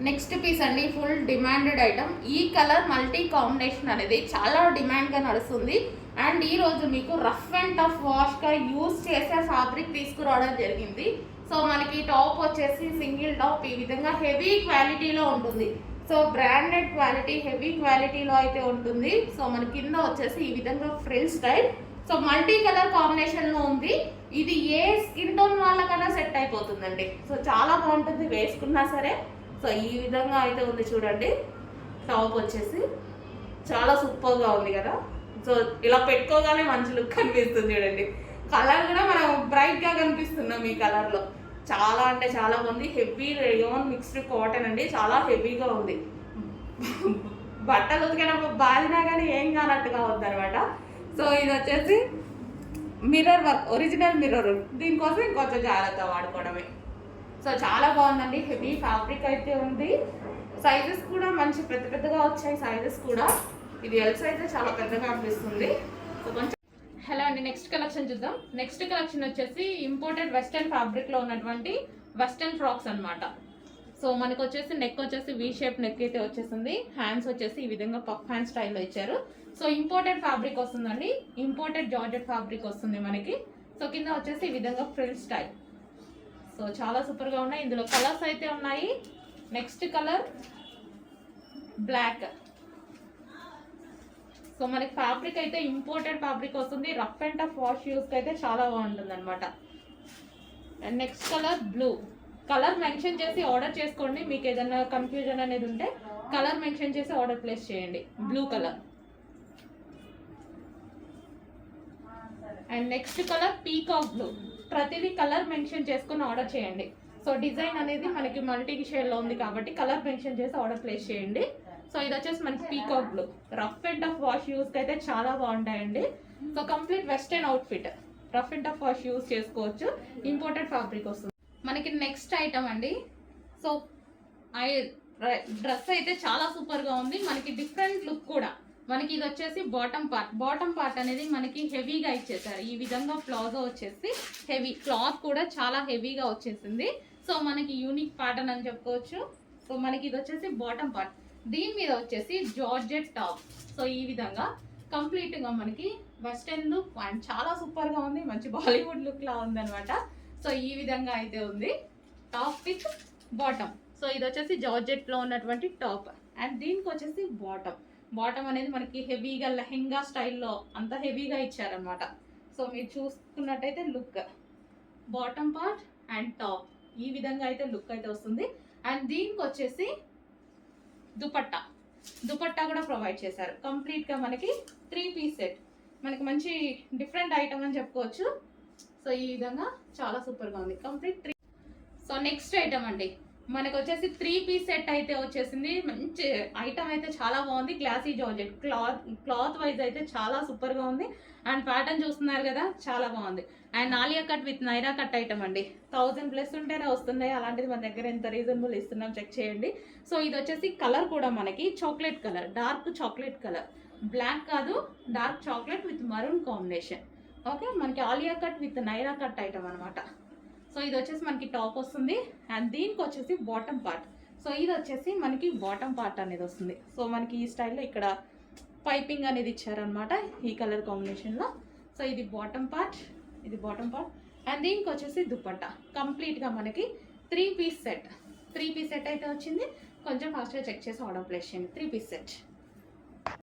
Next piece అండి, full demanded item. ఈ colour multi combination అనేది చాలా డిమాండ్గా నడుస్తుంది. అండ్ ఈ రోజు మీకు రఫ్ అండ్ టఫ్ వాష్గా యూజ్ చేసే ఫ్యాబ్రిక్ తీసుకురావడం జరిగింది. సో మనకి టాప్ వచ్చేసి సింగిల్ టాప్ ఈ విధంగా హెవీ క్వాలిటీలో ఉంటుంది. సో బ్రాండెడ్ క్వాలిటీ, హెవీ క్వాలిటీలో అయితే ఉంటుంది. సో మన కింద వచ్చేసి ఈ విధంగా frill style. So multi colour కాంబినేషన్లో ఉంది. ఇది ఏ స్కిన్ టోన్ వాళ్ళకన్నా సెట్ అయిపోతుందండి. సో చాలా బాగుంటుంది వేసుకున్నా సరే. సో ఈ విధంగా అయితే ఉంది చూడండి. టాప్ వచ్చేసి చాలా సూపర్గా ఉంది కదా. సో ఇలా పెట్టుకోగానే మంచి లుక్ కనిపిస్తుంది చూడండి. కలర్ కూడా మనం బ్రైట్గా కనిపిస్తున్నాం ఈ కలర్లో. చాలా అంటే చాలా బాగుంది. హెవీ రేయాన్ మిక్స్డ్ కాటన్ అండి, చాలా హెవీగా ఉంది. బట్టలు ఉతికినప్పుడు బాధినా కానీ ఏం కానట్టుగా ఉంది అనమాట. సో ఇది వచ్చేసి మిర్రర్ వర్క్, ఒరిజినల్ మిర్రర్. దీనికోసం ఇంకొంచెం జాగ్రత్త వాడుకోవడమే. సో చాలా బాగుందండి, హెవీ ఫ్యాబ్రిక్ అయితే ఉంది. సైజెస్ కూడా మంచి పెద్ద పెద్దగా వచ్చాయి సైజెస్ కూడా. ఇది ఎల్ సైజ్ చాలా పెద్దగా అనిపిస్తుంది. సో కొంచెం హలో అండి, నెక్స్ట్ కలెక్షన్ చూద్దాం. నెక్స్ట్ కలెక్షన్ వచ్చేసి ఇంపోర్టెడ్ వెస్టర్న్ ఫ్యాబ్రిక్లో ఉన్నటువంటి వెస్టర్న్ ఫ్రాక్స్ అనమాట. సో మనకు వచ్చేసి నెక్ వచ్చేసి వీ షేప్ నెక్ అయితే వచ్చేసింది. హ్యాండ్స్ వచ్చేసి ఈ విధంగా పఫ్ హ్యాండ్ స్టైల్లో ఇచ్చారు. సో ఇంపోర్టెడ్ ఫ్యాబ్రిక్ వస్తుందండి, ఇంపోర్టెడ్ జార్జెట్ ఫ్యాబ్రిక్ వస్తుంది మనకి. సో కింద వచ్చేసి ఈ విధంగా ఫ్రిల్ స్టైల్. సో చాలా సూపర్గా ఉన్నాయి. ఇందులో కలర్స్ అయితే ఉన్నాయి. Next colour black. సో మనకి ఫ్యాబ్రిక్ అయితే ఇంపోర్టెడ్ ఫ్యాబ్రిక్ వస్తుంది. రఫ్ అండ్ టఫ్ వాష్ యూస్కి అయితే చాలా బాగుంటుంది అనమాట. And next colour blue. Colour mention చేసి ఆర్డర్ చేసుకోండి. మీకు ఏదైనా కన్ఫ్యూజన్ అనేది ఉంటే కలర్ మెన్షన్ చేసి ఆర్డర్ ప్లేస్ చేయండి. Blue colour. And next colour peacock blue. ప్రతిదీ కలర్ మెన్షన్ చేసుకుని ఆర్డర్ చేయండి. సో డిజైన్ అనేది మనకి మల్టీ షేడ్లో ఉంది కాబట్టి కలర్ మెన్షన్ చేసి ఆర్డర్ ప్లేస్ చేయండి. సో ఇది వచ్చేసి మనకి peacock blue. Rough and tough wash యూస్కి అయితే చాలా బాగుంటాయండి. So complete western outfit, rough and tough wash use చేసుకోవచ్చు. ఇంపోర్టెడ్ ఫ్యాబ్రిక్ వస్తుంది మనకి. నెక్స్ట్ ఐటమ్ అండి. సో డ్రెస్ అయితే చాలా సూపర్గా ఉంది. మనకి డిఫరెంట్ లుక్ కూడా. మనకి ఇది వచ్చేసి బాటమ్ పార్ట్ అనేది మనకి హెవీగా ఇచ్చేసారు. ఈ విధంగా ప్లాజో వచ్చేసి హెవీ, క్లాత్ కూడా చాలా హెవీగా వచ్చేసింది. సో మనకి యూనిక్ ప్యాటర్న్ అని చెప్పుకోవచ్చు. సో మనకి ఇది వచ్చేసి బాటమ్ పార్ట్. దీని మీద వచ్చేసి జార్జెట్ టాప్. సో ఈ విధంగా కంప్లీట్గా మనకి వెస్టర్న్ లుక్ అండ్ చాలా సూపర్గా ఉంది. మంచి బాలీవుడ్ లుక్ లా ఉందనమాట. సో ఈ విధంగా అయితే ఉంది టాప్ విత్ బాటమ్. సో ఇది వచ్చేసి జార్జెట్లో ఉన్నటువంటి టాప్. అండ్ దీనికి వచ్చేసి బాటమ్ అనేది మనకి హెవీగా లెహెంగా స్టైల్లో అంత హెవీగా ఇచ్చారనమాట. సో మీరు చూసుకున్నట్టయితే look, bottom part and top ఈ విధంగా అయితే లుక్ అయితే వస్తుంది. అండ్ దీనికి వచ్చేసి దుపట్టా కూడా ప్రొవైడ్ చేశారు. కంప్లీట్గా మనకి 3 పీస్ సెట్. మనకి మంచి డిఫరెంట్ ఐటమ్ అని చెప్పుకోవచ్చు. సో ఈ విధంగా చాలా సూపర్గా ఉంది కంప్లీట్ 3. సో నెక్స్ట్ ఐటమ్ అండి, మనకు వచ్చేసి 3 పీస్ సెట్ అయితే వచ్చేసింది. మంచి ఐటమ్ అయితే చాలా బాగుంది. గ్లాసీ జార్జెట్ క్లాత్ వైజ్ అయితే చాలా సూపర్గా ఉంది. అండ్ ప్యాటర్న్ చూస్తున్నారు కదా, చాలా బాగుంది. And Alia cut with Naira cut item అండి. 1000+ ఉంటేనే వస్తున్నాయి. అలాంటిది మన దగ్గర ఎంత రీజనబుల్ ఇస్తున్నాం చెక్ చేయండి. సో ఇది వచ్చేసి కలర్ కూడా మనకి chocolate colour, dark chocolate colour. Black కాదు, dark chocolate with maroon combination. Okay, మనకి Alia cut with Naira cut item అనమాట. సో ఇది వచ్చేసి మనకి టాప్ వస్తుంది. అండ్ దీనికి వచ్చేసి బాటమ్ పార్ట్. సో ఇది వచ్చేసి మనకి బాటమ్ పార్ట్ అనేది వస్తుంది. సో మనకి ఈ స్టైల్లో ఇక్కడ పైపింగ్ అనేది ఇచ్చారనమాట ఈ కలర్ కాంబినేషన్లో. సో ఇది బాటమ్ పార్ట్, ఇది బాటమ్ పార్ట్. అండ్ దీనికి వచ్చేసి దుపట్టా. కంప్లీట్గా మనకి 3 పీస్ సెట్ అయితే వచ్చింది. కొంచెం ఫాస్ట్గా చెక్ చేసి ఆర్డర్ ప్లేస్ చేయండి. 3 పీస్ సెట్.